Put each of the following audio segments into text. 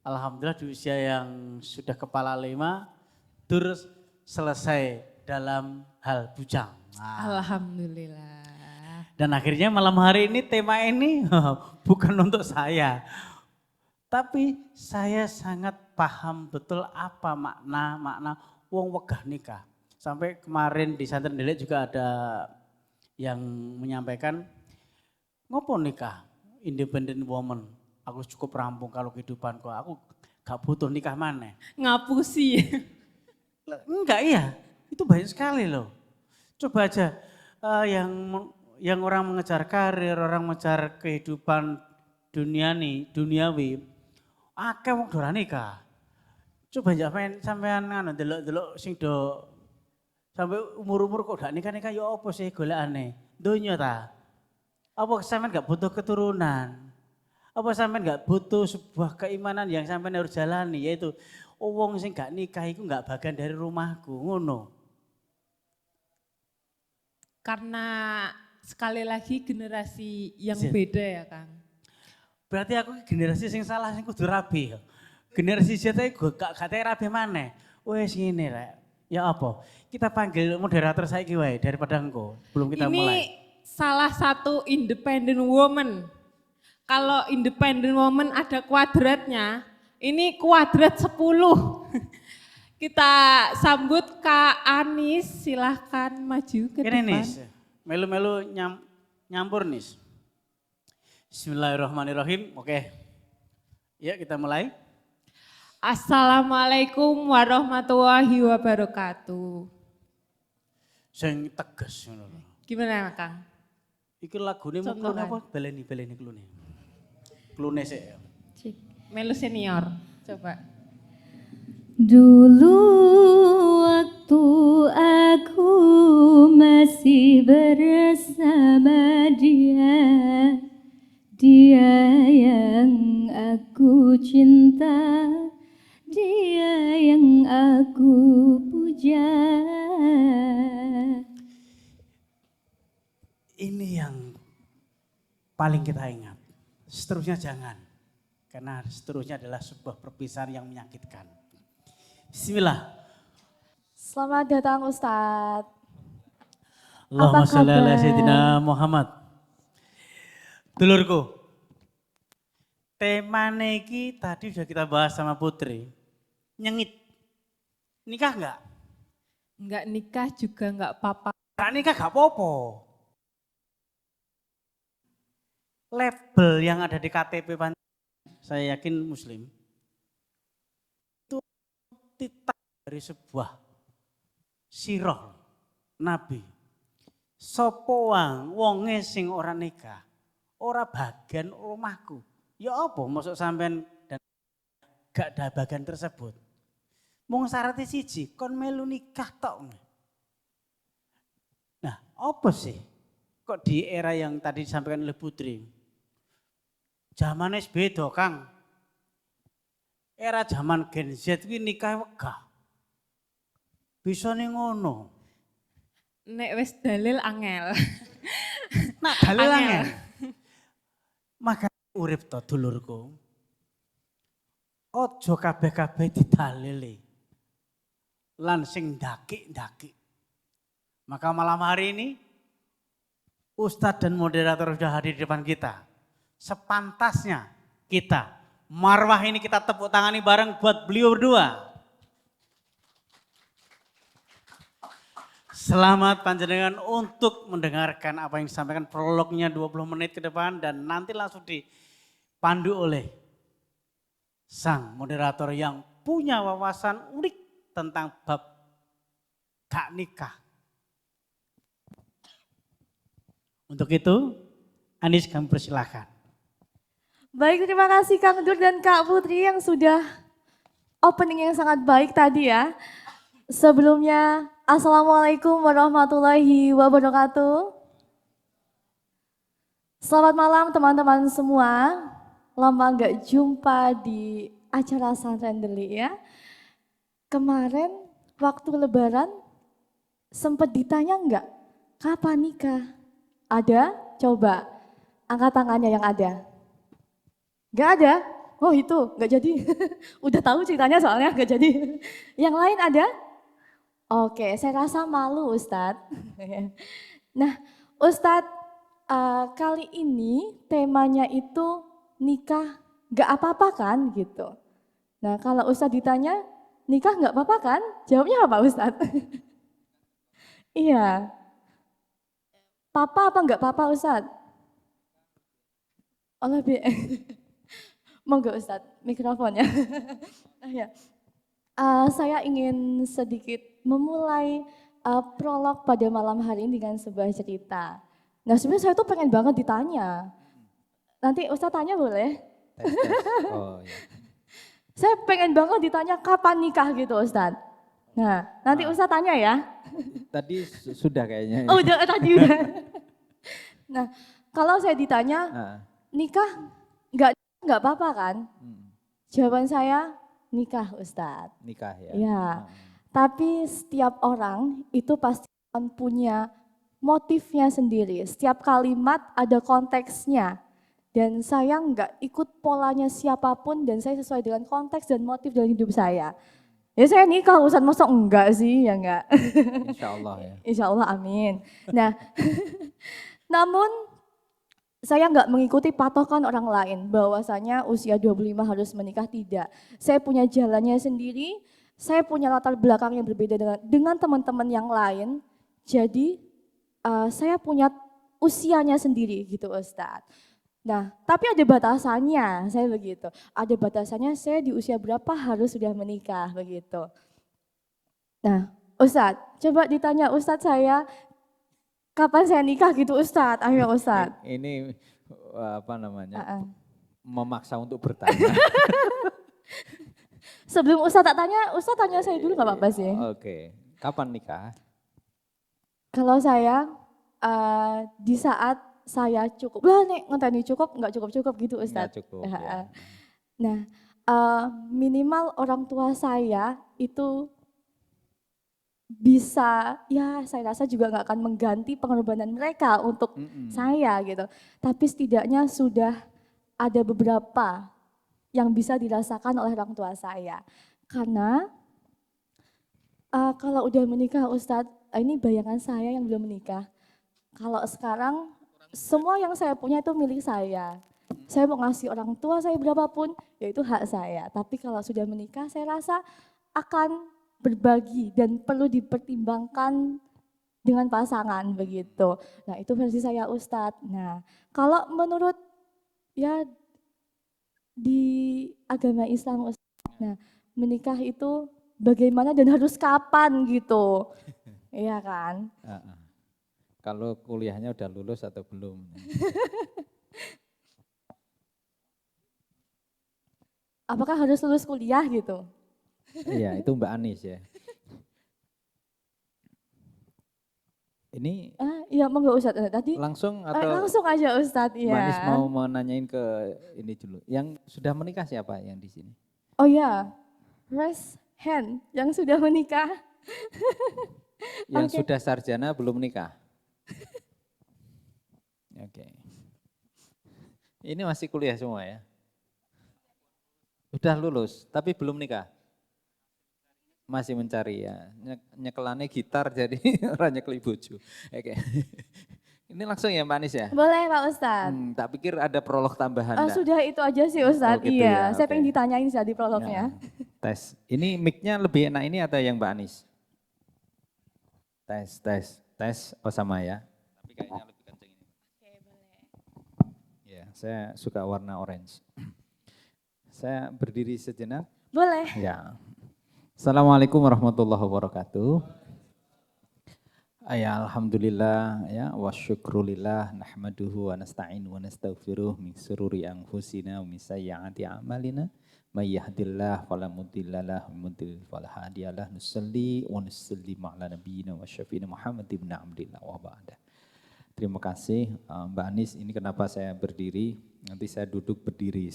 Alhamdulillah di usia yang sudah kepala 5, terus selesai dalam hal bujang. Alhamdulillah. Dan akhirnya malam hari ini tema ini bukan untuk saya. Tapi saya sangat paham betul apa makna wong wegah nikah. Sampai kemarin di Santren Delik juga ada yang menyampaikan, ngopo nikah, independent woman. Aku cukup rampung kalau kehidupanku, aku gak butuh nikah mana. Ngapusi. Enggak iya, itu banyak sekali loh. Coba aja yang orang mengejar karir, orang mengejar kehidupan duniawi, akeh wong ora nikah. Coba sampean delok sing do sampai umur-umur kok gak nikah-nikah ya apa sih golekane? Donya ta? Apa sampean gak butuh keturunan? Apa sampean gak butuh sebuah keimanan yang sampean harus jalani, yaitu wong sing gak nikah iku gak bagian dari rumahku, ngono. Karena sekali lagi generasi yang beda ya Kang. Berarti aku generasi sing salah sing kudu rabi. Generasi Z gue gak rabi maneh. Wes ngene rek. Ya apa? Kita panggil moderator saiki wae daripada engko belum kita mulai. Ini salah satu independent woman. Kalau independent woman ada kuadratnya, ini kuadrat 10. Kita sambut Kak Anis, silahkan maju ke Ini depan. Nis, melu-melu nyampur Nis. Bismillahirrahmanirrahim, oke. Ya kita mulai. Assalamualaikum warahmatullahi wabarakatuh. Sing tegas ngono. Gimana Kang? Iki lagune mukul apa? Beleni klune. Klune sik. Melu senior, coba. Dulu waktu aku masih bersama dia, dia yang aku cinta, dia yang aku puja. Ini yang paling kita ingat. Seterusnya jangan. Karena seterusnya adalah sebuah perpisahan yang menyakitkan. Bismillah. Selamat datang Ustadz. Allahumma sholli ala sayyidina Muhammad. Dulurku, tema iki tadi sudah kita bahas sama Putri. Nyengit. Nikah enggak? Enggak nikah juga enggak apa-apa. Enggak nikah enggak apa-apa. Label yang ada di KTP saya yakin Muslim. Itu titah dari sebuah sirah Nabi. Sopo wonge sing ora nikah, ora bagian rumahku. Ya apa maksud sampean dan gak ada bagian tersebut. Mung syaratnya siji, kon melu nikah tok. Nah, apa sih? Kok di era yang tadi disampaikan oleh Putri? Zamane beda, Kang. Era zaman Gen Z kuwi nikah wegah. Bisa ning ngono. Nek wis dalil angel. Nak dalil angel. Maka urip to dulurku. Ojo kabeh-kabeh didalili. Lan sing ndaki-ndaki. Maka malam hari ini Ustadz dan moderator sudah hadir di depan kita. Sepantasnya kita, marwah ini kita tepuk tangani bareng buat beliau berdua. Selamat panjenengan untuk mendengarkan apa yang disampaikan prolognya 20 menit ke depan dan nanti langsung dipandu oleh sang moderator yang punya wawasan unik tentang bab gak nikah. Untuk itu, Anis kami persilahkan. Baik, terima kasih Kang Dur dan Kak Putri yang sudah opening yang sangat baik tadi ya. Sebelumnya, Assalamualaikum warahmatullahi wabarakatuh. Selamat malam teman-teman semua. Lama gak jumpa di acara Santren Delik ya. Kemarin waktu lebaran sempat ditanya enggak, kapan nikah? Ada? Coba angkat tangannya yang ada. Enggak ada? Oh itu nggak jadi. Udah tahu ceritanya soalnya nggak jadi. Yang lain ada? Oke, saya rasa malu Ustadz. Nah Ustadz, kali ini temanya itu nikah nggak apa-apa kan gitu. Nah kalau Ustadz ditanya nikah nggak apa-apa kan? Jawabnya apa Ustadz? Iya, papa apa nggak papa Ustadz? Oh lebih, monggo Ustadz mikrofonnya. Ya. Saya ingin sedikit memulai prolog pada malam hari ini dengan sebuah cerita. Nah sebenarnya saya tuh pengen banget ditanya. Nanti Ustadz tanya boleh? Tes, tes. Oh ya. Saya pengen banget ditanya kapan nikah gitu Ustadz. Nah nanti Ustadz tanya ya. Tadi sudah kayaknya. Oh udah tadi udah. Nah kalau saya ditanya Ah, nikah nggak apa-apa kan? mm, Jawaban saya nikah Ustadz. nikah ya. Ya, tapi setiap orang itu pasti akan punya motifnya sendiri. Setiap kalimat ada konteksnya. Dan saya nggak ikut polanya siapapun dan saya sesuai dengan konteks dan motif dalam hidup saya. Ya saya nikah Ustadz, masa enggak sih? Ya enggak. Insya Allah ya. Insya Allah amin. Nah, namun saya nggak mengikuti patokan orang lain bahwasanya usia 25 harus menikah, tidak. Saya punya jalannya sendiri, saya punya latar belakang yang berbeda dengan teman-teman yang lain. Jadi saya punya usianya sendiri gitu Ustadz. Nah, tapi ada batasannya, saya begitu. Ada batasannya saya di usia berapa harus sudah menikah begitu. Nah, Ustadz, coba ditanya Ustadz saya, kapan saya nikah gitu Ustadz, ayo Ustadz. Ini apa namanya? Uh-uh. Memaksa untuk bertanya. Sebelum Ustadz tak tanya, Ustadz tanya saya dulu gak apa-apa sih. Oke. Kapan nikah? Kalau saya di saat saya cukup, lah nek ngenteni cukup, nggak cukup-cukup gitu Enggak Ustadz. cukup ya. Nah minimal orang tua saya itu bisa, ya saya rasa juga nggak akan mengganti pengorbanan mereka untuk saya gitu. Tapi setidaknya sudah ada beberapa yang bisa dirasakan oleh orang tua saya. Karena kalau udah menikah Ustadz, ini bayangan saya yang belum menikah. Kalau sekarang semua yang saya punya itu milik saya. Saya mau ngasih orang tua saya berapapun, ya itu hak saya. Tapi kalau sudah menikah saya rasa akan berbagi dan perlu dipertimbangkan dengan pasangan begitu. Nah itu versi saya Ustadz. Nah kalau menurut ya di agama Islam Ustadz, nah menikah itu bagaimana dan harus kapan gitu. Iya kan? Kalau kuliahnya udah lulus atau belum? Apakah harus lulus kuliah gitu? Iya, itu Mbak Anis ya. Ini Iya monggo Ustadz. Tadi langsung atau langsung aja Ustadz, Mbak Anis iya. mau menanyain ke ini dulu. Yang sudah menikah siapa yang di sini? Oh ya, raise hand yang sudah menikah. Yang Oke. sudah sarjana belum menikah? Oke. Ini masih kuliah semua ya? Udah lulus, tapi belum nikah? Masih mencari ya. Nyekelannya gitar jadi orang nyekeli bojo. Oke. Ini langsung ya Mbak Anis ya? Boleh Pak Ustadz. Tak pikir ada prolog tambahan. Nggak? Sudah itu aja sih Ustadz, Oh, gitu iya. ya, Saya oke. pengen ditanyain sih di prolognya. Nah, tes. Ini mic-nya lebih enak ini atau yang Mbak Anis? Tes. Oh sama ya. Tapi kayaknya lebih kenceng ini. Oke, boleh. Ya, saya suka warna orange. Saya berdiri sejenak. Boleh. Ya. Assalamualaikum warahmatullahi wabarakatuh. Ya alhamdulillah ya wa syukrulillah nahmaduhu wa nasta'in wa nastaghfiruh min sururi anfusina wa min sayyiati a'malina may yahdihillahu fala mudhillalah wa yudhlil fala hadiyalah nusalli wa nusallimu ala nabiyyina wa syafiina Muhammad ibn Abdillah wa ba'da. Terima kasih Mbak Anis, ini kenapa saya berdiri, nanti saya duduk berdiri.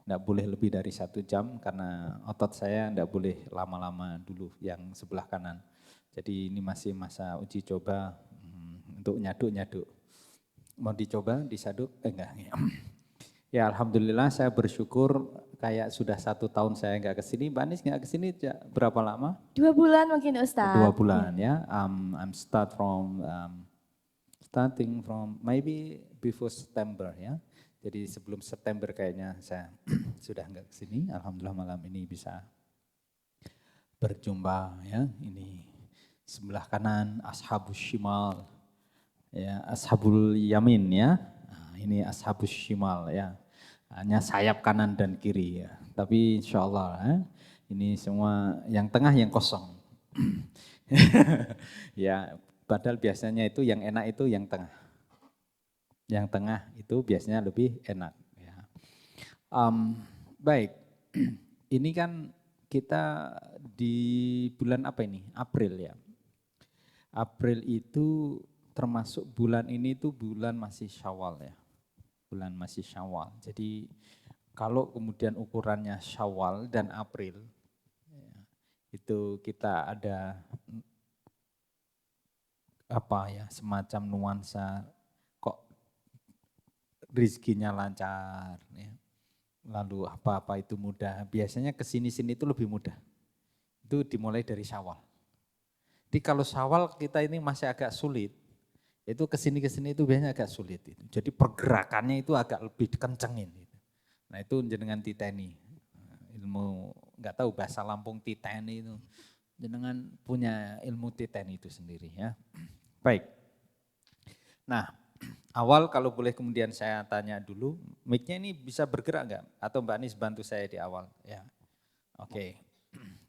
Enggak boleh lebih dari 1 jam karena otot saya enggak boleh lama-lama dulu yang sebelah kanan. Jadi ini masih masa uji coba untuk nyaduk. Mau dicoba disaduk? Enggak. Ya alhamdulillah saya bersyukur kayak sudah 1 tahun saya nggak kesini. Mbak Anis nggak kesini berapa lama? 2 bulan mungkin Ustadz. 2 bulan ya. I'm starting from maybe before September ya. Jadi sebelum September kayaknya saya sudah nggak kesini. Alhamdulillah malam ini bisa berjumpa ya. Ini sebelah kanan ashabus shimal ya, ashabul yamin ya. Nah, ini ashabus shimal ya. Hanya sayap kanan dan kiri ya. Tapi insya Allah ya, ini semua yang tengah yang kosong. Ya, padahal biasanya itu yang enak itu yang tengah. Yang tengah itu biasanya lebih enak. Ya. Baik, ini kan kita di bulan apa ini? April ya. April itu termasuk bulan ini tuh bulan masih Syawal ya. Bulan masih Syawal. Jadi kalau kemudian ukurannya Syawal dan April, ya, itu kita ada apa ya, semacam nuansa kok rezekinya lancar, ya. Lalu apa-apa itu mudah. Biasanya kesini-sini itu lebih mudah. Itu dimulai dari Syawal. Jadi kalau Syawal kita ini masih agak sulit, itu kesini-kesini itu biasanya agak sulit. Jadi pergerakannya itu agak lebih kencengin. Nah itu jenengan titeni, ilmu nggak tahu bahasa Lampung titeni itu, jenengan punya ilmu titeni itu sendiri ya. Baik, nah awal kalau boleh kemudian saya tanya dulu, mic-nya ini bisa bergerak nggak? Atau Mbak Anis bantu saya di awal? Ya, oke.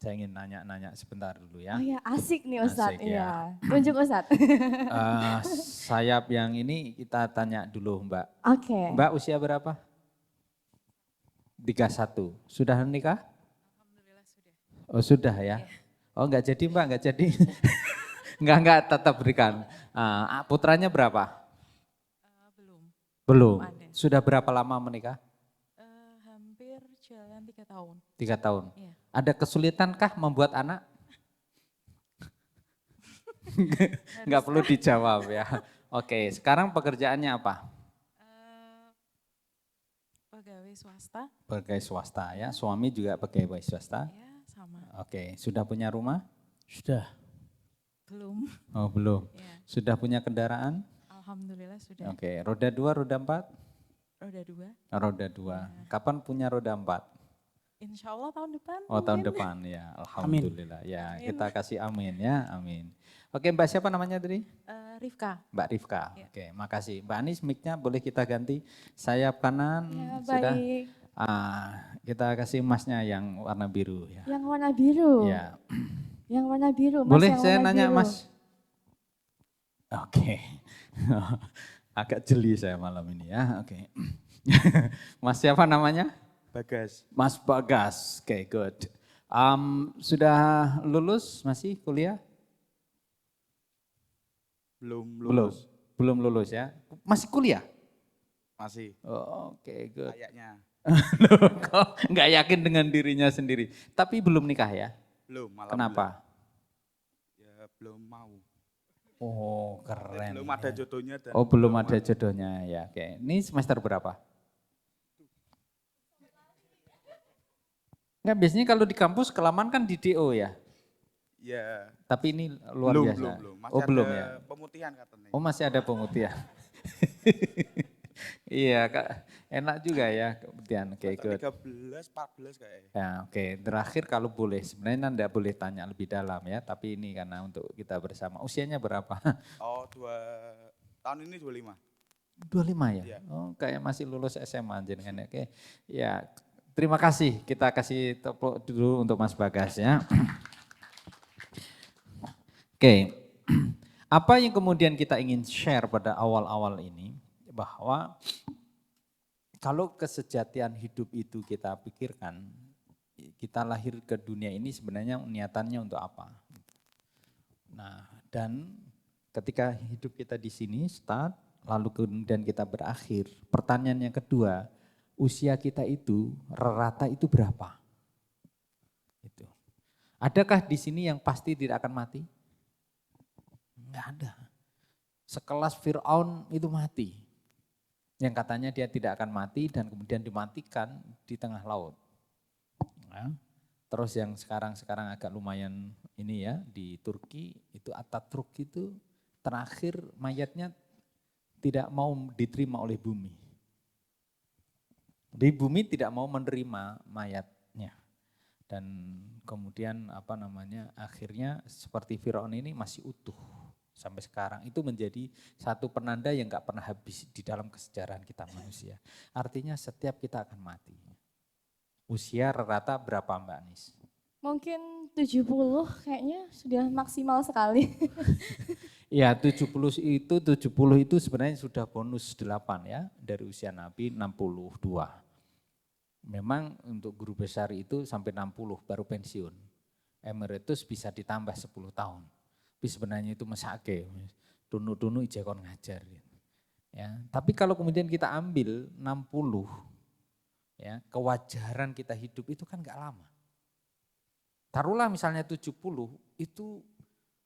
Saya ingin nanya-nanya sebentar dulu ya. Oh ya asik nih Ustadz, Asik, ya. iya. Tunjuk Ustadz. Sayap yang ini kita tanya dulu Mbak. Oke. Mbak usia berapa? 31. Sudah menikah? Alhamdulillah sudah. Oh sudah ya? Oh enggak jadi Mbak, enggak jadi. Enggak tetap berikan. Putranya berapa? Belum. Belum. Ada. Sudah berapa lama menikah? Hampir jalan 3 tahun. 3 tahun. Iya. Ada kesulitankah membuat anak? Enggak perlu dijawab ya. Oke, sekarang pekerjaannya apa? Pegawai swasta. Pegawai swasta ya. Suami juga pegawai swasta. Ya sama. Oke, sudah punya rumah? Sudah. Belum. Oh belum. Ya. Sudah punya kendaraan? Alhamdulillah sudah. Oke, roda 2, roda 4? Roda 2. Roda 2. Kapan punya roda 4? Insya Allah tahun depan. Oh tahun mungkin. depan ya, alhamdulillah ya, Amin. kita kasih amin ya, amin. Oke Mbak siapa namanya tadi? Rifka. Mbak Rifka. Ya. Oke, makasih. Mbak Anis mic-nya boleh kita ganti sayap kanan Ya sudah. baik. Kita kasih emasnya yang warna biru ya. Yang warna biru. Ya. Yang warna biru. Mas, Boleh yang saya warna nanya biru. Mas? Oke. Agak jeli saya malam ini ya. Oke. Mas siapa namanya? Bagas. Mas Bagas, oke good. Sudah lulus masih kuliah? Belum Belum, lulus. belum lulus ya. Masih kuliah? Masih Oh, oke good. kayaknya. Loh, kok nggak yakin dengan dirinya sendiri. Tapi belum nikah ya? Belum, malah Kenapa? belum. Ya belum mau. Oh keren. Belum ada jodohnya dan Oh belum ada jodohnya ya. Oke. Ini semester berapa? Enggak, biasanya kalau di kampus kelamaan kan di DO ya. Ya Tapi ini luar belum, biasa. belum. Masih Oh ada belum ya. pemutihan katanya. Oh masih ada pemutihan. Iya Kak, enak juga ya pemutihan. Oke good. 13, 14 kayaknya. Ya oke, terakhir kalau boleh, sebenarnya Anda boleh tanya lebih dalam ya. Tapi ini karena untuk kita bersama. Usianya berapa? Oh, tahun ini 25. 25 ya? Iya. Oh kayak masih lulus SMA jenengan ya. Oke, ya terima kasih. Kita kasih tepuk dulu untuk Mas Bagas ya. Oke, apa yang kemudian kita ingin share pada awal-awal ini, bahwa kalau kesejatian hidup itu kita pikirkan, kita lahir ke dunia ini sebenarnya niatannya untuk apa. Nah, dan ketika hidup kita di sini start, lalu kemudian kita berakhir, pertanyaan yang kedua, usia kita itu rata itu berapa? Itu. Adakah di sini yang pasti tidak akan mati? Enggak ada. Sekelas Fir'aun itu mati. yang katanya dia tidak akan mati dan kemudian dimatikan di tengah laut. Ya. Terus yang sekarang agak lumayan ini ya, di Turki itu Ataturk itu terakhir mayatnya tidak mau diterima oleh bumi. Di bumi tidak mau menerima mayatnya. Dan kemudian akhirnya seperti Firaun ini masih utuh sampai sekarang. Itu menjadi satu penanda yang gak pernah habis di dalam kesejarahan kita manusia. Artinya setiap kita akan mati. Usia rata berapa Mbak Anis? Mungkin 70 kayaknya sudah maksimal sekali. Ya 70 itu sebenarnya sudah bonus 8 ya, dari usia Nabi 62. Memang untuk guru besar itu sampai 60 baru pensiun. Emeritus bisa ditambah 10 tahun. Tapi sebenarnya itu mesake, tunu-tunu ijekon ngajar. Ya, tapi kalau kemudian kita ambil 60, ya kewajaran kita hidup itu kan gak lama. Taruhlah misalnya 70 itu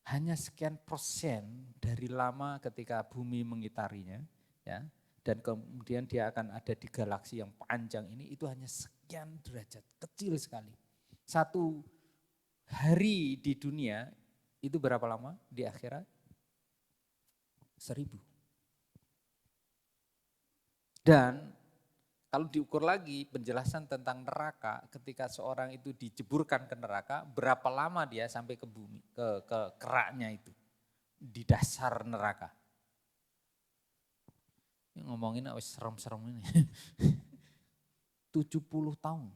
hanya sekian persen dari lama ketika bumi mengitarinya, ya, dan kemudian dia akan ada di galaksi yang panjang ini, itu hanya sekian derajat, kecil sekali. Satu hari di dunia itu berapa lama di akhirat? 1000. Dan kalau diukur lagi penjelasan tentang neraka, ketika seorang itu dijeburkan ke neraka, berapa lama dia sampai ke bumi, ke keraknya itu, di dasar neraka. Ini ngomongin serem-serem ini. 70 tahun.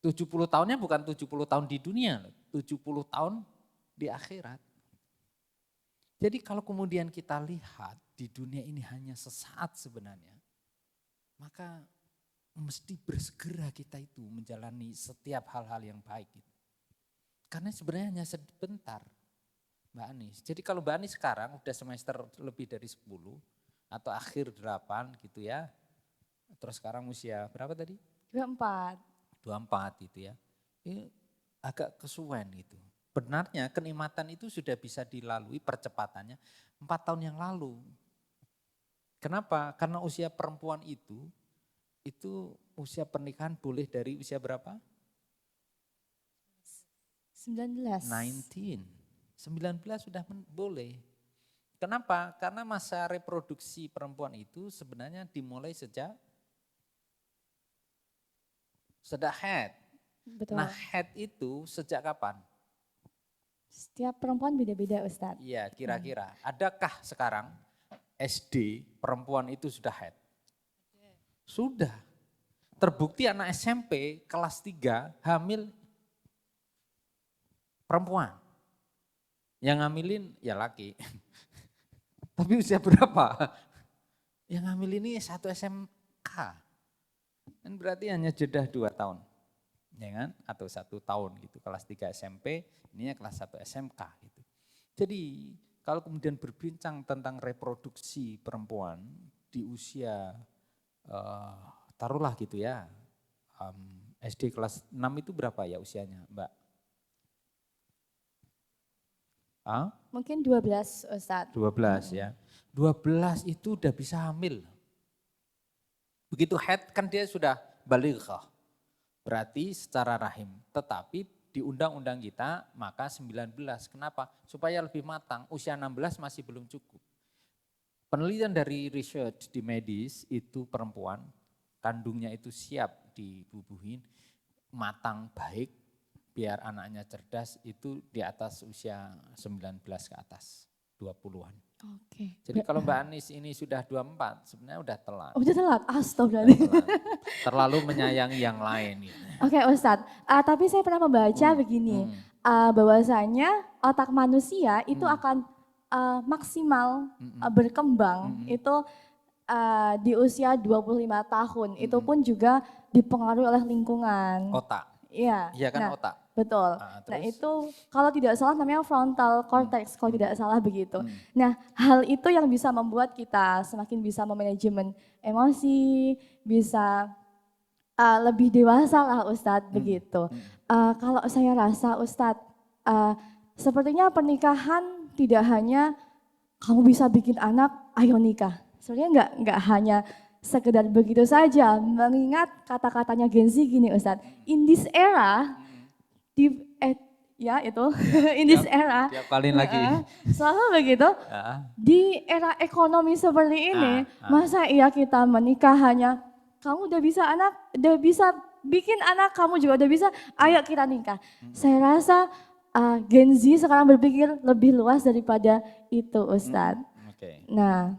70 tahunnya bukan 70 tahun di dunia, 70 tahun di akhirat. Jadi kalau kemudian kita lihat di dunia ini hanya sesaat sebenarnya, maka mesti bersegera kita itu menjalani setiap hal-hal yang baik. Karena sebenarnya hanya sebentar, Mbak Anis. Jadi kalau Mbak Anis sekarang udah semester lebih dari 10 atau akhir 8 gitu ya. Terus sekarang usia berapa tadi? 24. 24 gitu ya. Ini agak kesuwen gitu. Benarnya kenikmatan itu sudah bisa dilalui percepatannya 4 tahun yang lalu. Kenapa? Karena usia perempuan itu usia pernikahan boleh dari usia berapa? 19. 19 sudah boleh. Kenapa? Karena masa reproduksi perempuan itu sebenarnya dimulai sejak haid. Betul. Nah haid itu sejak kapan? Setiap perempuan beda-beda Ustadz. Iya kira-kira. Adakah sekarang SD perempuan itu sudah haid? Sudah. Terbukti anak SMP kelas 3 hamil perempuan. Yang ngamilin ya laki. Tapi usia berapa? Yang ngambil ini 1 SMK. Kan berarti hanya jeda 2 tahun. Ya kan? Atau 1 tahun gitu. Kelas 3 SMP, ininya kelas 1 SMK gitu. Jadi kalau kemudian berbincang tentang reproduksi perempuan di usia taruhlah gitu ya, SD kelas 6 itu berapa ya usianya Mbak? Mungkin 12 Ustadz. 12 ya. 12 itu udah bisa hamil. Begitu haid kan dia sudah balighah. Berarti secara rahim. Tetapi di undang-undang kita maka 19. Kenapa? Supaya lebih matang. Usia 16 masih belum cukup. Penelitian dari research di medis itu perempuan kandungnya itu siap dibubuhin, matang baik, biar anaknya cerdas itu di atas usia 19 ke atas, 20-an. Oke. Jadi kalau Mbak Anis ini sudah 24, sebenarnya udah telat. Udah telat, astagfirullahaladzim. Terlalu menyayangi yang lain. Gitu. Oke Ustadz, tapi saya pernah membaca begini, bahwasanya otak manusia itu akan maksimal berkembang itu di usia 25 tahun, itu pun juga dipengaruhi oleh lingkungan. Otak. Iya. Iya kan nah, otak. Betul. Nah itu kalau tidak salah namanya frontal cortex, kalau tidak salah begitu. Nah hal itu yang bisa membuat kita semakin bisa memanajemen emosi, bisa lebih dewasa lah Ustadz begitu. Kalau saya rasa Ustadz, sepertinya pernikahan tidak hanya kamu bisa bikin anak, ayo nikah. sebenarnya nggak hanya sekedar begitu saja, mengingat kata-katanya Gen Z gini Ustadz, in this era, di, ya itu, in this era, Tiap kali lagi. selalu begitu, Ah, di era ekonomi seperti ini, masa iya kita menikah hanya, kamu udah bisa anak, udah bisa bikin anak, kamu juga udah bisa, ayo kita nikah. Saya rasa Gen Z sekarang berpikir lebih luas daripada itu Ustadz. Oke. Nah,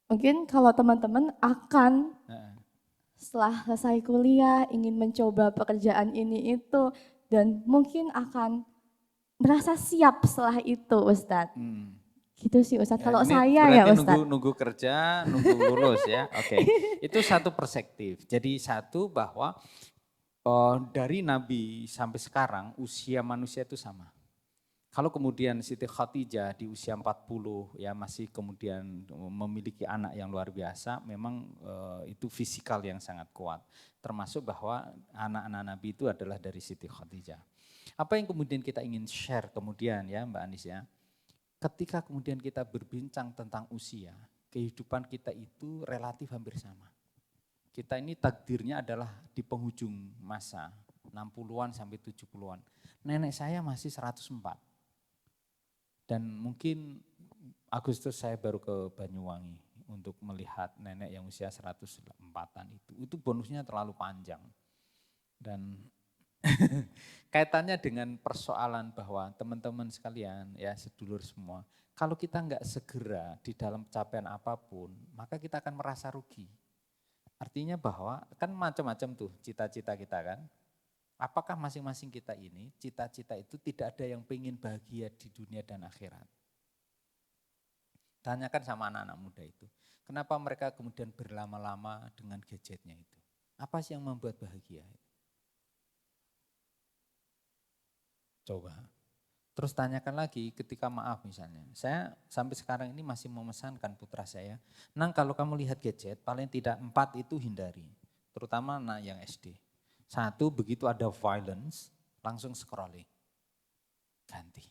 mungkin kalau teman-teman akan Heeh. setelah selesai kuliah ingin mencoba pekerjaan ini itu dan mungkin akan merasa siap setelah itu Ustadz. Gitu sih Ustadz, Ya, kalau ini saya berarti ya Ustadz. nunggu kerja, nunggu lulus ya. Oke. Itu satu perspektif. Jadi satu bahwa dari Nabi sampai sekarang usia manusia itu sama. Kalau kemudian Siti Khadijah di usia 40 ya masih kemudian memiliki anak yang luar biasa, memang itu fisikal yang sangat kuat. Termasuk bahwa anak-anak Nabi itu adalah dari Siti Khadijah. Apa yang kemudian kita ingin share kemudian ya Mbak Anis ya, ketika kemudian kita berbincang tentang usia, kehidupan kita itu relatif hampir sama. Kita ini takdirnya adalah di penghujung masa, 60-an sampai 70-an. Nenek saya masih 104. Dan mungkin Agustus saya baru ke Banyuwangi untuk melihat nenek yang usia 104-an itu. Itu bonusnya terlalu panjang. Dan kaitannya dengan persoalan bahwa teman-teman sekalian ya sedulur semua, kalau kita enggak segera di dalam pencapaian apapun, maka kita akan merasa rugi. Artinya bahwa kan macam-macam tuh cita-cita kita kan. Apakah masing-masing kita ini, cita-cita itu tidak ada yang pengen bahagia di dunia dan akhirat. Tanyakan sama anak-anak muda itu. Kenapa mereka kemudian berlama-lama dengan gadgetnya itu? Apa sih yang membuat bahagia? Coba. Terus tanyakan lagi ketika maaf misalnya. Saya sampai sekarang ini masih memesankan putra saya, Nang kalau kamu lihat gadget paling tidak 4 itu hindari. Terutama anak yang SD. 1 begitu ada violence langsung scrolling. Ganti.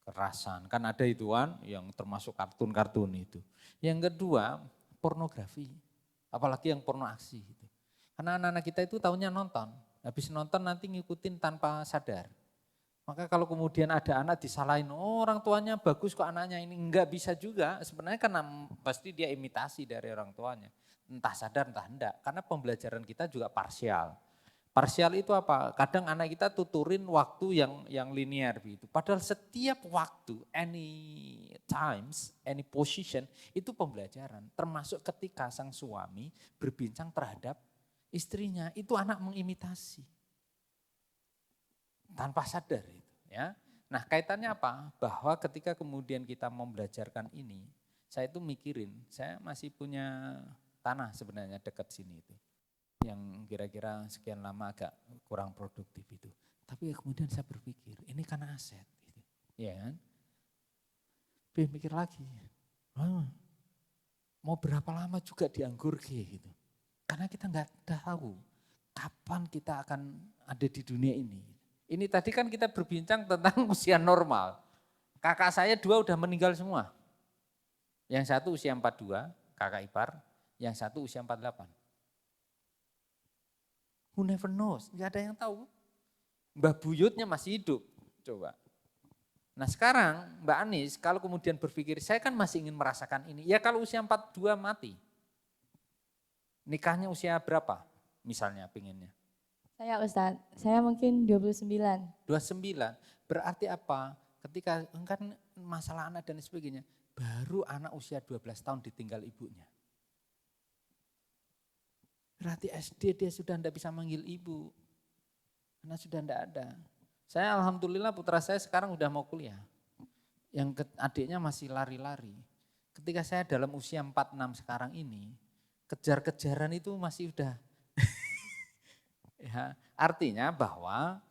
Kerasan, kan ada ituan yang termasuk kartun-kartun itu. Yang kedua pornografi, apalagi yang porno aksi. Gitu. Karena anak-anak kita itu taunya nonton, habis nonton nanti ngikutin tanpa sadar. Maka kalau kemudian ada anak disalahin, oh orang tuanya bagus kok anaknya ini, enggak bisa juga. Sebenarnya karena pasti dia imitasi dari orang tuanya. Entah sadar entah enggak, karena pembelajaran kita juga parsial. Parsial itu apa? Kadang anak kita tuturin waktu yang linear begitu. Padahal setiap waktu, any times, any position, itu pembelajaran. Termasuk ketika sang suami berbincang terhadap istrinya, itu anak mengimitasi. Tanpa sadar itu ya. Nah kaitannya apa? Bahwa ketika kemudian kita membelajarkan ini, saya itu mikirin, saya masih punya tanah sebenarnya dekat sini itu. Yang kira-kira sekian lama agak kurang produktif itu. Tapi kemudian saya berpikir, ini kan aset. Gitu. Ya kan? Mikir lagi, mau berapa lama juga dianggur gitu. Karena kita nggak tahu kapan kita akan ada di dunia ini. Ini tadi kan kita berbincang tentang usia normal. Kakak saya 2 udah meninggal semua. Yang satu usia 42, kakak ipar. Yang satu usia 48. Who never knows, nggak ada yang tahu. Mbah buyutnya masih hidup, coba. Nah sekarang Mbak Anis kalau kemudian berpikir, saya kan masih ingin merasakan ini. Ya kalau usia 42 mati, nikahnya usia berapa misalnya pinginnya? Saya Ustadz, saya mungkin 29. 29, berarti apa? Ketika kan masalah anak dan sebagainya, baru anak usia 12 tahun ditinggal ibunya. Berarti SD dia sudah tidak bisa manggil ibu, karena sudah tidak ada. Saya alhamdulillah putra saya sekarang udah mau kuliah, yang adiknya masih lari-lari. Ketika saya dalam usia 46 sekarang ini, kejar-kejaran itu masih udah ya, artinya bahwa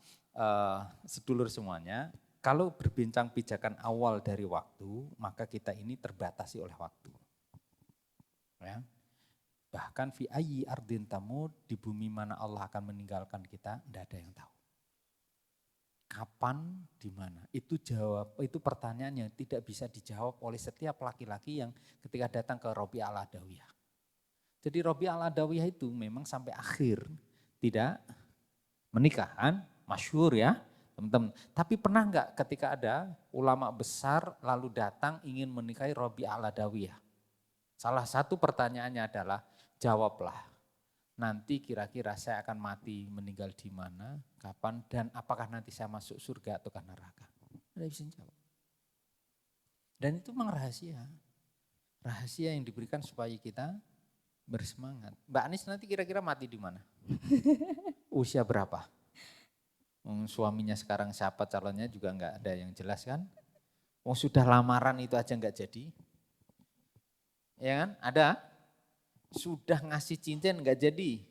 sedulur semuanya, kalau berbincang pijakan awal dari waktu, maka kita ini terbatasi oleh waktu. Ya. Bahkan fi ayyi ardin tamud, di bumi mana Allah akan meninggalkan kita, tidak ada yang tahu. kapan, di mana. Itu pertanyaan yang tidak bisa dijawab oleh setiap laki-laki yang ketika datang ke Robi Al-Adawiyah. Jadi Robi Al-Adawiyah itu memang sampai akhir tidak menikah kan, masyhur ya teman-teman. Tapi pernah enggak ketika ada ulama besar lalu datang ingin menikahi Robi Al-Adawiyah? Salah satu pertanyaannya adalah, jawablah. Nanti kira-kira saya akan mati, meninggal di mana, kapan, dan apakah nanti saya masuk surga atau neraka. Tidak bisa jawab. Dan itu memang rahasia. Rahasia yang diberikan supaya kita bersemangat. Mbak Anis nanti kira-kira mati di mana? Usia berapa? Suaminya sekarang siapa calonnya juga enggak ada yang jelas kan. Sudah lamaran itu aja enggak jadi. Ya kan? Ada? Sudah ngasih cincin enggak jadi.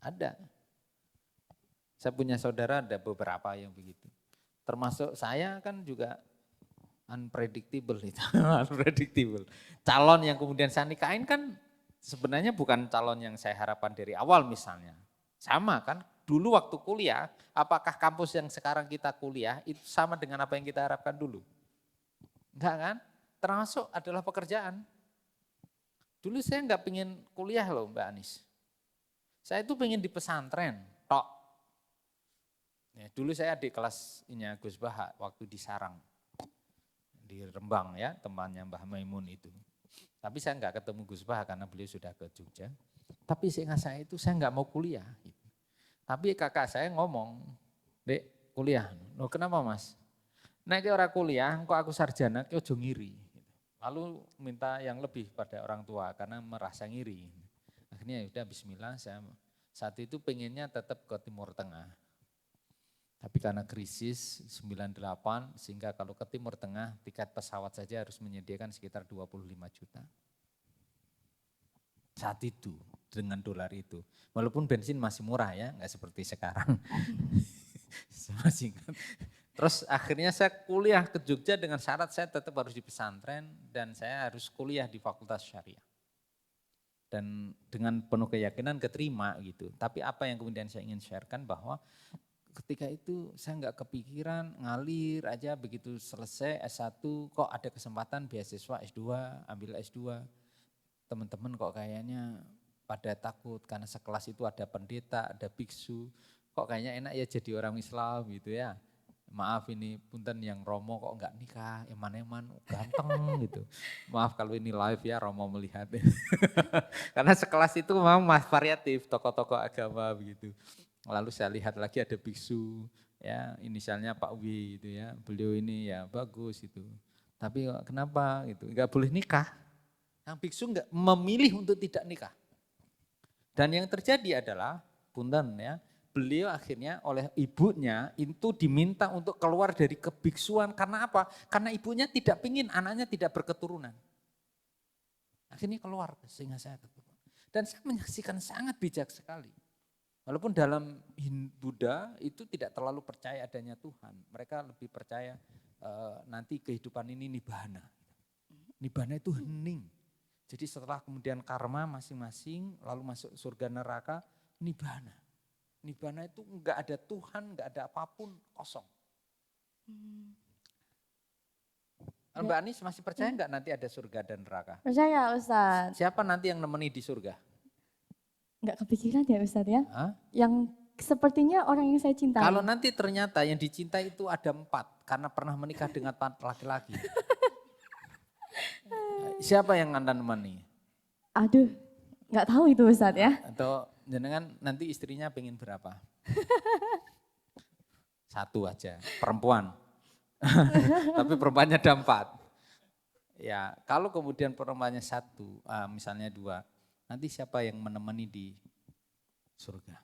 Ada. Saya punya saudara ada beberapa yang begitu. Termasuk saya kan juga unpredictable itu. Unpredictable. Calon yang kemudian saya nikahin kan sebenarnya bukan calon yang saya harapkan dari awal misalnya. Sama kan, dulu waktu kuliah, apakah kampus yang sekarang kita kuliah itu sama dengan apa yang kita harapkan dulu? Enggak kan? Termasuk adalah pekerjaan. Dulu saya enggak pengen kuliah loh Mbak Anis. Saya itu pengen di pesantren, tok. Ya, dulu saya adik kelasnya Gus Baha waktu di Sarang. Di Rembang ya, temannya Mbah Maimun itu. Tapi saya enggak ketemu Gus Baha karena beliau sudah ke Jogja. Tapi seingat saya itu saya enggak mau kuliah. Gitu. Tapi kakak saya ngomong, Dek kuliah. Loh kenapa mas? Nek orang kuliah, kok aku sarjana, kok ojo ngiri. Lalu minta yang lebih pada orang tua karena merasa ngiri. Akhirnya ya udah bismillah, saya saat itu pengennya tetap ke Timur Tengah. Tapi karena krisis 98 sehingga kalau ke Timur Tengah tiket pesawat saja harus menyediakan sekitar 25 juta. Saat itu dengan dolar itu. Walaupun bensin masih murah ya, enggak seperti sekarang. Masih ingat. Terus akhirnya saya kuliah ke Jogja dengan syarat saya tetap harus di pesantren dan saya harus kuliah di Fakultas Syariah. Dan dengan penuh keyakinan keterima gitu. Tapi apa yang kemudian saya ingin sharekan bahwa ketika itu saya enggak kepikiran ngalir aja begitu selesai S1 kok ada kesempatan beasiswa S2, ambil S2. Teman-teman kok kayaknya pada takut karena sekelas itu ada pendeta, ada biksu. Kok kayaknya enak ya jadi orang Islam gitu ya. Maaf ini punten yang Romo kok enggak nikah, eman-eman ganteng gitu. Maaf kalau ini live ya Romo melihat. Karena sekelas itu memang variatif, tokoh-tokoh agama begitu. Lalu saya lihat lagi ada biksu, ya inisialnya Pak W itu ya. Beliau ini ya bagus itu. Tapi kenapa gitu, enggak boleh nikah. Yang biksu enggak memilih untuk tidak nikah. Dan yang terjadi adalah, punten ya, beliau akhirnya oleh ibunya itu diminta untuk keluar dari kebiksuan. Karena apa? Karena ibunya tidak ingin anaknya tidak berketurunan. Akhirnya keluar sehingga saya keturunan. Dan saya menyaksikan sangat bijak sekali. Walaupun dalam Buddha itu tidak terlalu percaya adanya Tuhan. Mereka lebih percaya nanti kehidupan ini nibbana. Nibbana itu hening. Jadi setelah kemudian karma masing-masing lalu masuk surga neraka, nibbana. Nibbana itu enggak ada Tuhan, enggak ada apapun, kosong. Mbak Anis masih percaya enggak nanti ada surga dan neraka? Percaya Ustaz. Siapa nanti yang nemeni di surga? Enggak kepikiran ya Ustaz ya? Hah? Yang sepertinya orang yang saya cintai. Kalau nanti ternyata yang dicintai itu ada 4 karena pernah menikah dengan laki-laki. Siapa yang Anda nemeni? Aduh, enggak tahu itu Ustaz ya. Atau jenengan nanti istrinya pengen berapa? 1 aja, perempuan. Tapi perempuannya ada 4. Ya, kalau kemudian perempuannya 1, misalnya 2, nanti siapa yang menemani di surga?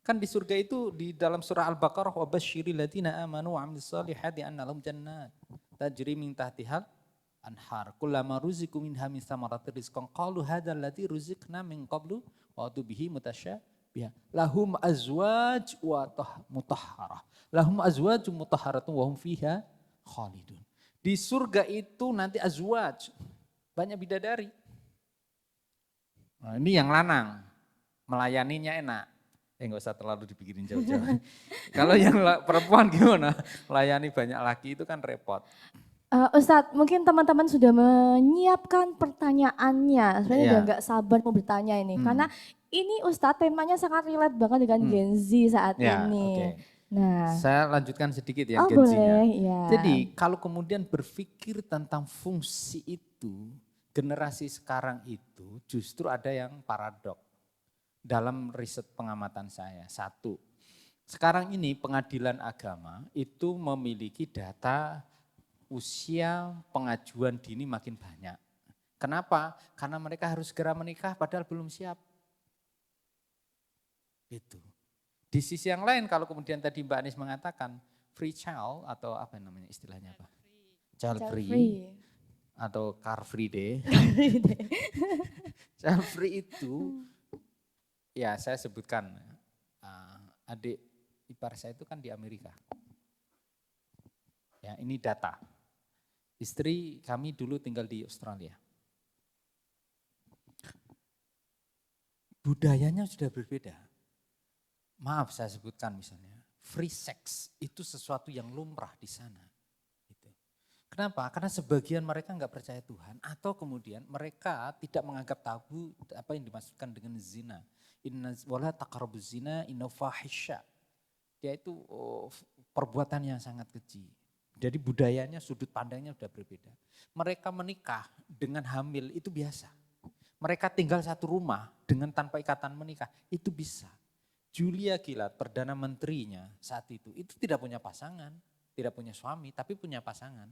Kan di surga itu di dalam surah Al-Baqarah wa basyiril ladzina amanu wa 'amilus solihati anna lahum jannat tajri min tahtihal anhar kullama ruziqu minha min thamaratir rizqan qalu hadzal ladzi ruziqna min qablu wa atu bihi mutasyabiha lahum azwaj wa mutahharah lahum azwajum mutahharatun wa hum fiha khalidun. Di surga itu nanti azwaj banyak bidadari. Nah, ini yang lanang melayaninya enak. Enggak usah terlalu dipikirin jauh-jauh. Kalau yang perempuan gimana? Melayani banyak laki itu kan repot. Ustadz, mungkin teman-teman sudah menyiapkan pertanyaannya. Sebenarnya Iya. udah nggak sabar mau bertanya ini. Karena ini Ustadz temanya sangat relate banget dengan Gen Z saat Ya, ini. oke. Nah, Saya lanjutkan sedikit yang oh Gen Z-nya. boleh, ya. Jadi kalau kemudian berpikir tentang fungsi itu, generasi sekarang itu justru ada yang paradok. Dalam riset pengamatan saya, satu, sekarang ini pengadilan agama itu memiliki data usia pengajuan dini makin banyak. Kenapa? Karena mereka harus segera menikah padahal belum siap. Gitu. Di sisi yang lain kalau kemudian tadi Mbak Anies mengatakan free child atau apa namanya istilahnya apa? Child free atau car free day. Child free itu ya saya sebutkan adik ipar saya itu kan di Amerika. Ya ini data. Istri kami dulu tinggal di Australia. Budayanya sudah berbeda. Maaf saya sebutkan misalnya, free sex itu sesuatu yang lumrah di sana. Gitu. Kenapa? Karena sebagian mereka nggak percaya Tuhan atau kemudian mereka tidak menganggap tabu apa yang dimaksudkan dengan zina. Inna wala taqrabuz zina inna fahisya. Yaitu perbuatan yang sangat keji. Jadi budayanya, sudut pandangnya sudah berbeda. Mereka menikah dengan hamil itu biasa. Mereka tinggal satu rumah dengan tanpa ikatan menikah itu bisa. Julia Gillard, Perdana Menterinya saat itu tidak punya pasangan, tidak punya suami, tapi punya pasangan.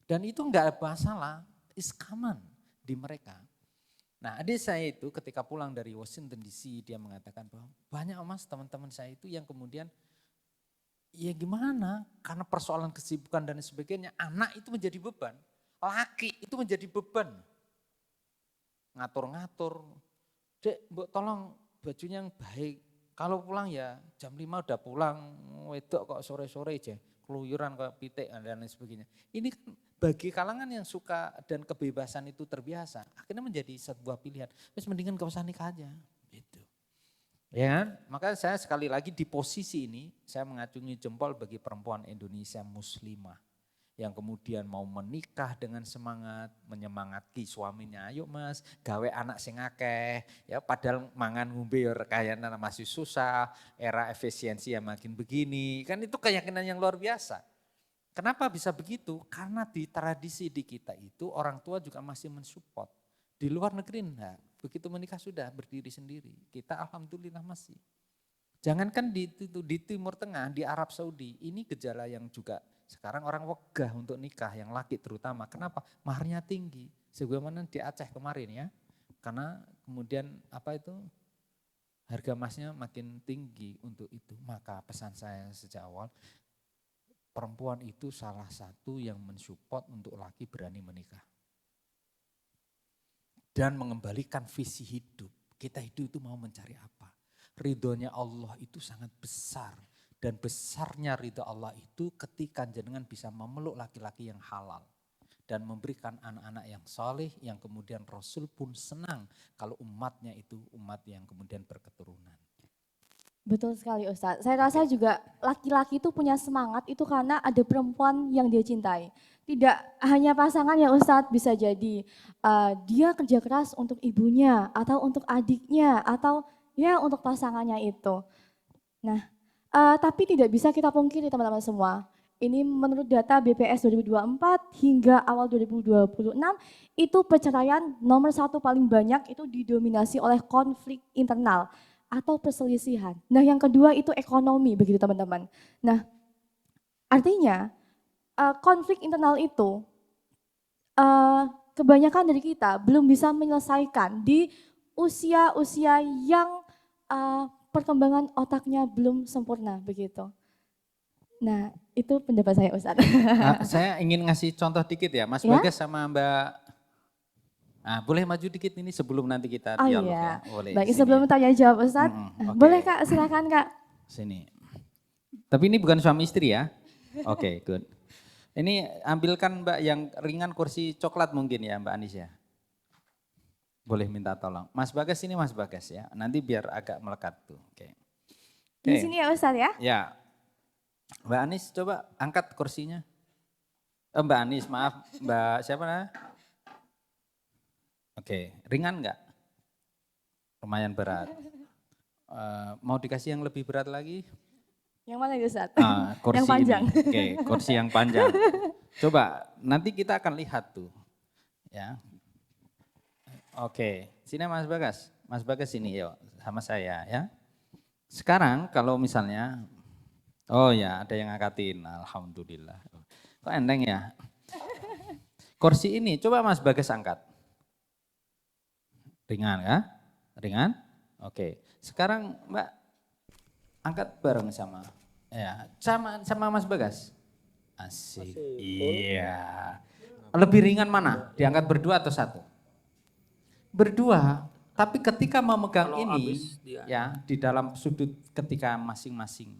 Dan itu enggak masalah, is common di mereka. Nah adik saya itu ketika pulang dari Washington DC dia mengatakan bahwa banyak mas teman-teman saya itu yang kemudian ya gimana, karena persoalan kesibukan dan sebagainya, anak itu menjadi beban, laki itu menjadi beban. Ngatur-ngatur, dek tolong bajunya yang baik, kalau pulang ya jam 5 udah pulang, wedok kok sore-sore aja, keluyuran kok pitik dan lain sebagainya. Ini kan bagi kalangan yang suka dan kebebasan itu terbiasa, akhirnya menjadi sebuah pilihan, terus mendingan gak usah nikah aja, gitu. Ya kan? Maka saya sekali lagi di posisi ini saya mengacungi jempol bagi perempuan Indonesia muslimah yang kemudian mau menikah dengan semangat, menyemangati suaminya, ayo mas gawe anak sing akeh, ya padahal mangan ngombe ya kayaknya masih susah, era efisiensi yang makin begini, kan itu keyakinan yang luar biasa. Kenapa bisa begitu? Karena di tradisi di kita itu orang tua juga masih mensupport. Di luar negeri enggak, begitu menikah sudah berdiri sendiri. Kita alhamdulillah masih. Jangankan di Timur Tengah, di Arab Saudi, ini gejala yang juga sekarang orang wegah untuk nikah, yang laki terutama. Kenapa? Maharnya tinggi. Sebagaimana di Aceh kemarin ya, karena kemudian apa itu harga emasnya makin tinggi untuk itu. Maka pesan saya sejak awal, perempuan itu salah satu yang mensupport untuk laki berani menikah. Dan mengembalikan visi hidup. Kita hidup itu mau mencari apa? Ridhonya Allah itu sangat besar. Dan besarnya ridho Allah itu ketika jenengan bisa memeluk laki-laki yang halal. Dan memberikan anak-anak yang soleh yang kemudian Rasul pun senang kalau umatnya itu umat yang kemudian berketurunan. Betul sekali Ustadz. Saya rasa juga laki-laki itu punya semangat itu karena ada perempuan yang dia cintai. Tidak hanya pasangan ya Ustadz, bisa jadi dia kerja keras untuk ibunya atau untuk adiknya atau ya untuk pasangannya itu. Nah, tapi tidak bisa kita pungkiri teman-teman semua. Ini menurut data BPS 2024 hingga awal 2026 itu perceraian nomor 1 paling banyak itu didominasi oleh konflik internal atau perselisihan. Nah yang kedua itu ekonomi begitu teman-teman. Nah artinya konflik internal itu kebanyakan dari kita belum bisa menyelesaikan di usia-usia yang perkembangan otaknya belum sempurna begitu. Nah itu pendapat saya Ustadz. Saya ingin ngasih contoh dikit ya, Mas Bagas sama Mbak. Nah, boleh maju dikit ini sebelum nanti kita dialog ya. Boleh. Baik, sebelum tanya jawab Ustadz, Okay. boleh Kak, silakan Kak. Sini. Tapi ini bukan suami istri ya. Oke, good. Ini ambilkan Mbak yang ringan kursi coklat mungkin ya Mbak Anis ya. Boleh minta tolong. Mas Bagas ini Mas Bagas ya, nanti biar agak melekat tuh. Oke. Di Oke. sini ya Ustadz ya. Ya, Mbak Anis coba angkat kursinya. Mbak Anis, maaf, Mbak siapa namanya? Oke, ringan nggak? Lumayan berat. Mau dikasih yang lebih berat lagi? Yang mana ya Ustadz? Kursi Yang panjang. ini. Oke, kursi yang panjang. Coba, nanti kita akan lihat tuh. Ya. Oke, sini Mas Bagas. Mas Bagas sini yuk, sama saya ya. Sekarang kalau misalnya, oh ya ada yang ngangkatin, alhamdulillah. Kok enteng ya? Kursi ini coba Mas Bagas angkat. Ringan ya? Ringan? Oke. Sekarang Mbak angkat bareng sama sama Mas Bagas. Asik. Iya. Lebih ringan mana? Diangkat berdua atau satu? Berdua. Tapi ketika memegang ini ya di dalam sudut ketika masing-masing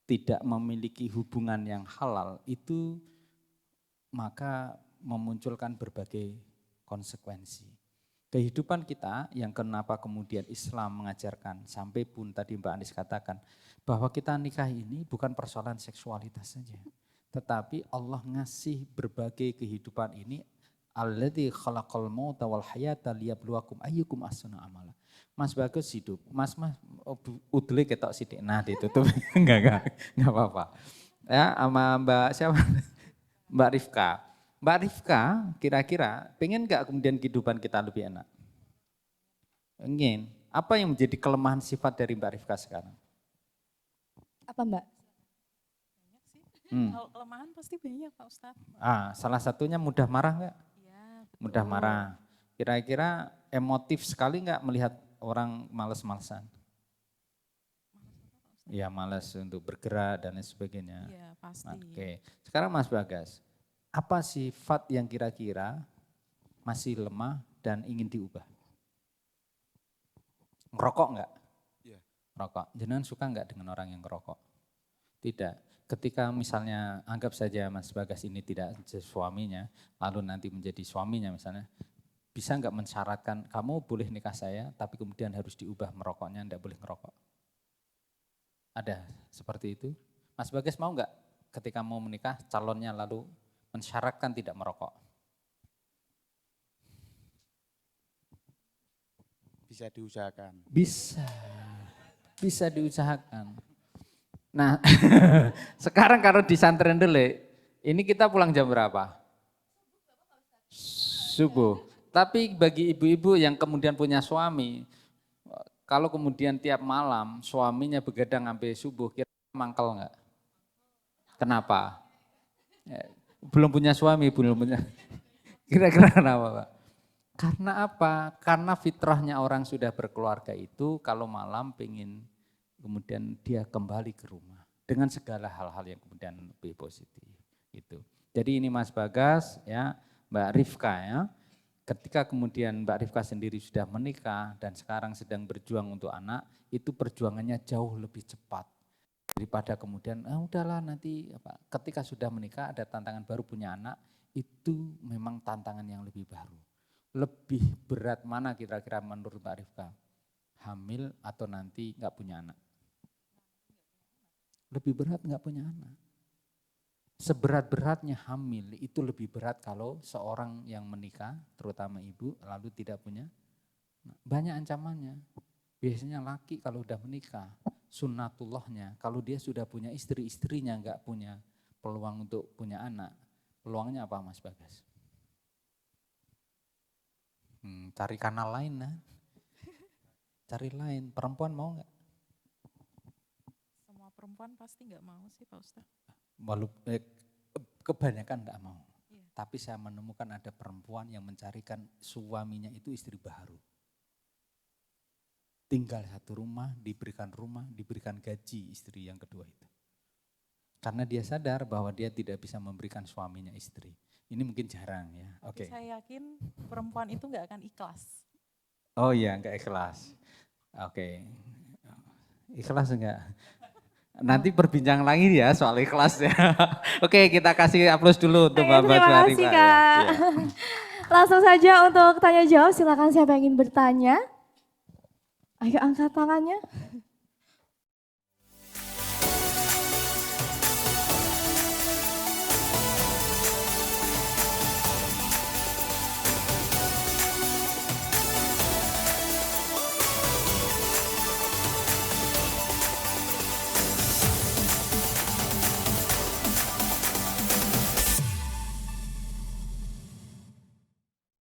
tidak memiliki hubungan yang halal itu maka memunculkan berbagai konsekuensi. Kehidupan kita yang kenapa kemudian Islam mengajarkan sampai pun tadi Mbak Anis katakan bahwa kita nikah ini bukan persoalan seksualitas saja. Tetapi Allah ngasih berbagai kehidupan ini alladzi khalaqal mauta wal hayata liyabluwakum ayyukum ahsanu amala. Mas Bagus hidup, Mas udle ketok sithik. Nah ditutup enggak apa-apa. Ya sama Mbak siapa? Mbak Rifka. Mbak Rifka kira-kira pengen enggak kemudian kehidupan kita lebih enak? Ingin. Apa yang menjadi kelemahan sifat dari Mbak Rifka sekarang? Apa Mbak? Banyak sih. Kalau kelemahan pasti banyak Pak Ustadz. Salah satunya mudah marah enggak? Iya, betul. Mudah marah. Kira-kira emotif sekali enggak melihat orang males-malesan? Ya malas untuk bergerak dan lain sebagainya. Iya, pasti. Oke. Sekarang Mas Bagas, apa sifat yang kira-kira masih lemah dan ingin diubah? Ngerokok enggak? Iya. Rokok. Jenengan suka enggak dengan orang yang ngerokok? Tidak. Ketika misalnya anggap saja Mas Bagas ini tidak suaminya, lalu nanti menjadi suaminya misalnya, bisa enggak mensyaratkan kamu boleh nikah saya, tapi kemudian harus diubah merokoknya, enggak boleh ngerokok? Ada seperti itu? Mas Bagas mau enggak ketika mau menikah calonnya lalu mensyaratkan tidak merokok? Bisa diusahakan. Bisa diusahakan. Nah, sekarang kalau di Santren Delik, ini kita pulang jam berapa? Subuh. Tapi bagi ibu-ibu yang kemudian punya suami, kalau kemudian tiap malam suaminya begadang sampai subuh, kira mangkel enggak? Kenapa? Belum punya suami, belum punya. Kira-kira kenapa Pak? Karena apa? Karena fitrahnya orang sudah berkeluarga itu kalau malam pengen kemudian dia kembali ke rumah dengan segala hal-hal yang kemudian lebih positif itu. Jadi ini Mas Bagas ya, Mbak Rifka ya. Ketika kemudian Mbak Rifka sendiri sudah menikah dan sekarang sedang berjuang untuk anak, itu perjuangannya jauh lebih cepat daripada kemudian udahlah nanti apa. Ketika sudah menikah ada tantangan baru punya anak, itu memang tantangan yang lebih baru. Lebih berat mana kira-kira menurut Mbak Rifka? Hamil atau nanti enggak punya anak? Lebih berat enggak punya anak. Seberat-beratnya hamil itu lebih berat kalau seorang yang menikah, terutama ibu, lalu tidak punya. Banyak ancamannya. Biasanya laki kalau udah menikah, sunnatullahnya, kalau dia sudah punya istri, istrinya enggak punya peluang untuk punya anak. Peluangnya apa Mas Bagas? Cari kanal lain nah. Cari lain, perempuan mau enggak? Semua perempuan pasti nggak mau sih Pak Ustadz. Kebanyakan enggak mau. Iya. Tapi saya menemukan ada perempuan yang mencarikan suaminya itu istri baru. Tinggal satu rumah, diberikan gaji istri yang kedua itu. Karena dia sadar bahwa dia tidak bisa memberikan suaminya istri. Ini mungkin jarang ya. Oke. Tapi saya yakin perempuan itu nggak akan ikhlas. Oh iya, enggak ikhlas. Oke. Ikhlas enggak? Nanti berbincang lagi ya soal ikhlas ya. Oke, kita kasih aplaus dulu untuk Mbak Terima Syarifah. kasih Kak. Langsung saja untuk tanya jawab, silakan siapa yang ingin bertanya. Ayo angkat tangannya.